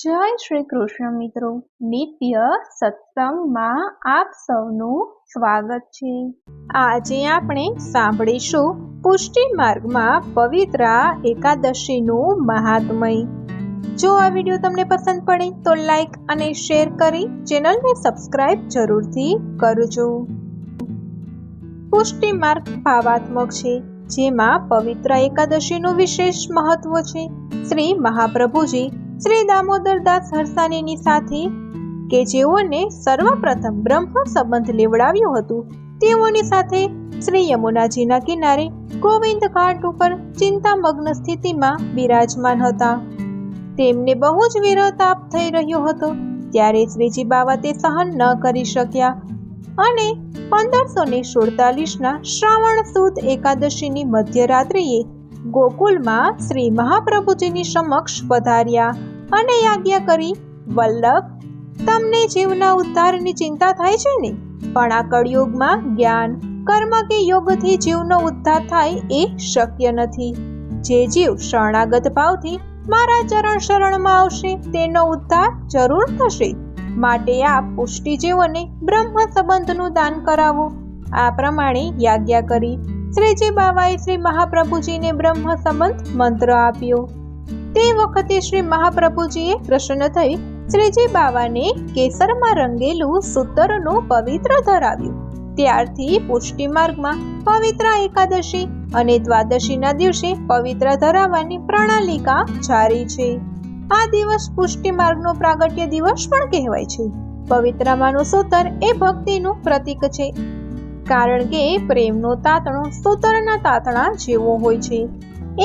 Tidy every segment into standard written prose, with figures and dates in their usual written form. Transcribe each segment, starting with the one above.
જય શ્રી કૃષ્ણ મિત્રો, નિત્ય સત્સંગમાં આપ સૌનું સ્વાગત છે। આજે આપણે સાંભળીશું પુષ્ટિ માર્ગમાં પવિત્રા એકાદશીનું મહાત્મય। જો આ વિડીયો તમને પસંદ પડે તો લાઈક અને શેર કરી ચેનલને સબસ્ક્રાઇબ જરૂરથી કરજો। પુષ્ટિ માર્ગ ભાવાત્મક છે, જેમાં પવિત્રા એકાદશીનું વિશેષ મહત્વ છે। શ્રી મહાપ્રભુજી શ્રી દામોદરદાસ હરસાણીની સાથે કે જેઓને સર્વપ્રથમ બ્રહ્મ સંબંધ લેવડાવ્યું હતું, તેઓની સાથે શ્રી યમુનાજીના કિનારે ગોવિંદ ઘાટ ઉપર ચિંતામગ્ન સ્થિતિમાં બિરાજમાન હતા। તેમને બહુ જ વિરહ તાપ થઈ રહ્યો હતો। ત્યારે શ્રીજી બાવા તે સહન ન કરી શક્યા અને 1547ના શ્રાવણ સુદ એકાદશીની મધ્યરાત્રિએ ગોકુલમાં શ્રી મહાપ્રભુજીની સમક્ષ પધાર્યા અને આજ્ઞા કરી, વલ્લભ, તમને જીવના ઉદ્ધારની ચિંતા થાય છે ને? પણ આ કળિયુગમાં જ્ઞાન, કર્મ કે યોગથી જીવનો ઉદ્ધાર થાય એ શક્ય નથી। જે જીવ શરણાગત ભાવથી મારા ચરણ શરણમાં આવશે તેનો ઉદ્ધાર જરૂર થશે। માટે આપ પુષ્ટિ જીવોને બ્રહ્મ સંબંધનું દાન કરાવો। આ પ્રમાણે આજ્ઞા કરી શ્રીજી બાવાએ શ્રી મહાપ્રભુજીને બ્રહ્મ સંબંધ મંત્ર આપ્યો। તે વખતે શ્રી મહાપ્રભુજીએ પ્રસન્ન થઈ શ્રીજી બાવાને કેસરમાં રંગેલું સૂતરનું પવિત્ર ધરાવ્યું। ત્યારથી પુષ્ટિ માર્ગમાં પવિત્રા એકાદશી અને દ્વાદશીના દિવસે પવિત્ર ધરાવવાની પ્રણાલિકા જારી છે। આ દિવસ પુષ્ટિ માર્ગનો પ્રાગટ્ય દિવસ પણ કહેવાય છે। પવિત્રામાંનું સૂતર એ ભક્તિનું પ્રતીક છે, કારણ કે પ્રેમનો તાતણો સૂતરના તાતણા જેવો હોય છે।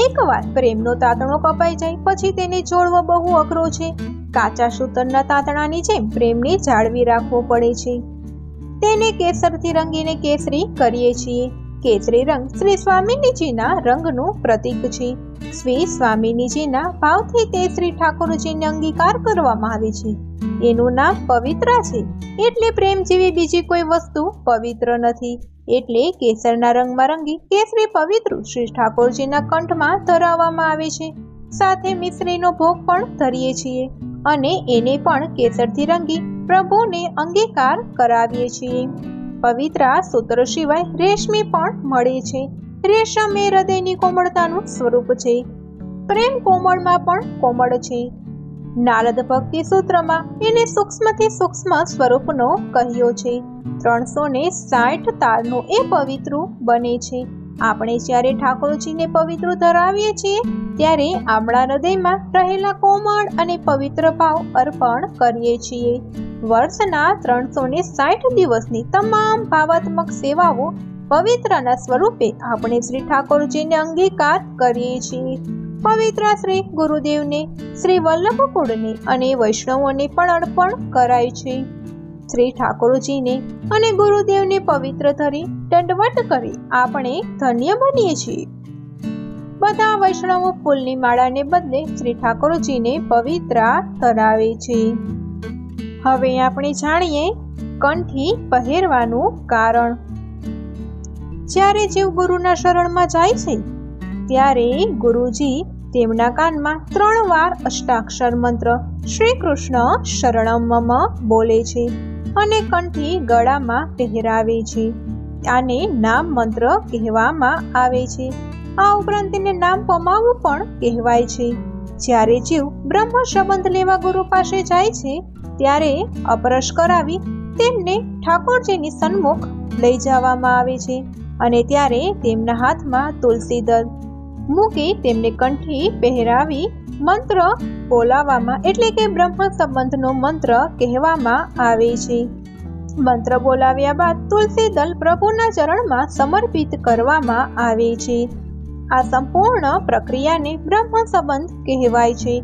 એકવાર પ્રેમનો તાતણો કપાઈ જાય પછી તેને જોડવો બહુ અઘરો છે। કાચા સૂતરના તાતણાની જેમ પ્રેમને જાળવી રાખવો પડે છે। તેને કેસરથી રંગીને કેસરી કરીએ છીએ। કેસરી રંગ શ્રી સ્વામિનીજીના રંગનું પ્રતીક છે। શ્રી સ્વામિનીજીના ભાવથી તે શ્રી ઠાકોરજીને અંગીકાર કરવામાં આવે છે। એનું નામ પવિત્રા છે, એટલે પ્રેમ જેવી બીજી કોઈ વસ્તુ પવિત્ર નથી। એટલે કેસરના રંગમાં રંગી કેસરી પવિત્ર શ્રી ઠાકોરજીના કંઠમાં ધરાવવામાં આવે છે। સાથે મિશ્રીનો ભોગ પણ ધરીએ છીએ અને એને પણ કેસરથી રંગી પ્રભુને અંગીકાર કરાવીએ છીએ। પવિત્રા સૂત્ર સિવાય રેશમી પણ મળે છે। રેશમ એ હૃદયની કોમળતાનું સ્વરૂપ છે। પ્રેમ કોમળમાં પણ કોમળ છે। નારદ ભક્તિ સૂત્રમાં એને સૂક્ષ્મથી સૂક્ષ્મ સ્વરૂપનો કહ્યો છે। 360 તારનું એ પવિત્ર બને છે। આપણે જ્યારે ઠાકોરજીને પવિત્ર ધરાવીએ છીએ ત્યારે આપણા હૃદયમાં રહેલા કોમળ અને પવિત્ર ભાવ અર્પણ કરીએ છીએ। વર્ષના 360 દિવસની તમામ ભાવાત્મક સેવાઓ પવિત્રના સ્વરૂપે આપણે શ્રી ઠાકોરજીને અંગીકાર કરીએ છીએ। પવિત્રા શ્રી ગુરુદેવને, શ્રી વલ્લભકુળને અને વૈષ્ણવોને પણ અર્પણ કરાય છે। શ્રી ઠાકોરજીને અને ગુરુદેવને પવિત્ર ધરી દંડવત કરી આપણે ધન્ય બનીએ છીએ। બધા વૈષ્ણવો ફૂલની માળાને બદલે શ્રી ઠાકોરજીને પવિત્રા ધરાવે છે। હવે આપણે જાણીએ કંઠી પહેરવાનું કારણ। જ્યારે જીવ ગુરુના શરણમાં જાય છે ત્યારે ગુરુજી તેમના કાનમાં 3 વાર અષ્ટાક્ષર મંત્ર શ્રી કૃષ્ણ શરણમ મમ બોલે છે અને કંઠી ગળામાં પહેરાવે છે। આને નામ મંત્ર કહેવામાં આવે છે। આ ઉપરાંત તેને નામ પમાવવું પણ કહેવાય છે। જ્યારે જીવ બ્રહ્મ સંબંધ લેવા ગુરુ પાસે જાય છે ત્યારે અપરશ કરાવી તેમને ઠાકોરજીની સન્મુખ લઈ જવામાં આવે છે અને ત્યારે તેમના હાથમાં તુલસી દળ મૂકી તેમને કંઠી પહેરાવી મંત્ર બોલાવવામાં એટલે કે બ્રહ્મ સંબંધનો મંત્ર કહેવામાં આવે છે। મંત્ર બોલાવ્યા બાદ તુલસી દળ પ્રભુના ચરણમાં સમર્પિત કરવામાં આવે છે। આ સંપૂર્ણ પ્રક્રિયાને બ્રહ્મ સંબંધ કહેવાય છે।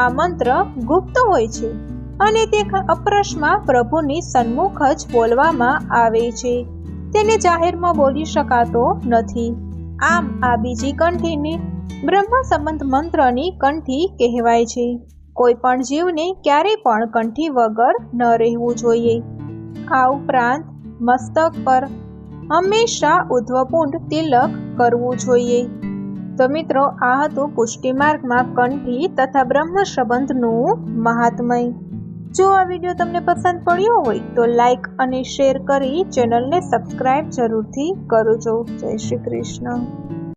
આ મંત્ર ગુપ્ત હોય છે અને તે અપરશમાં પ્રભુની સન્મુખ જ બોલવામાં આવે છે। તેને જાહેરમાં બોલી શકાતો નથી। આમ આ બીજી કંઠીને બ્રહ્મ સંબંધ મંત્રની કંઠી કહેવાય છે। કોઈ પણ જીવને ક્યારેય પણ કંઠી વગર ન રહેવું જોઈએ। આ ઉપરાંત મસ્તક પર હંમેશા ઉધ્વપુંડ તિલક કરવું જોઈએ। તો મિત્રો, આ હતું પુષ્ટિ માર્ગમાં કંઠી તથા બ્રહ્મ સંબંધનું મહાત્મય. જો આ વિડીયો તમને પસંદ પડ્યો હોય તો લાઈક અને શેર કરી ચેનલને સબસ્ક્રાઇબ જરૂરથી કરજો. જય શ્રી કૃષ્ણ.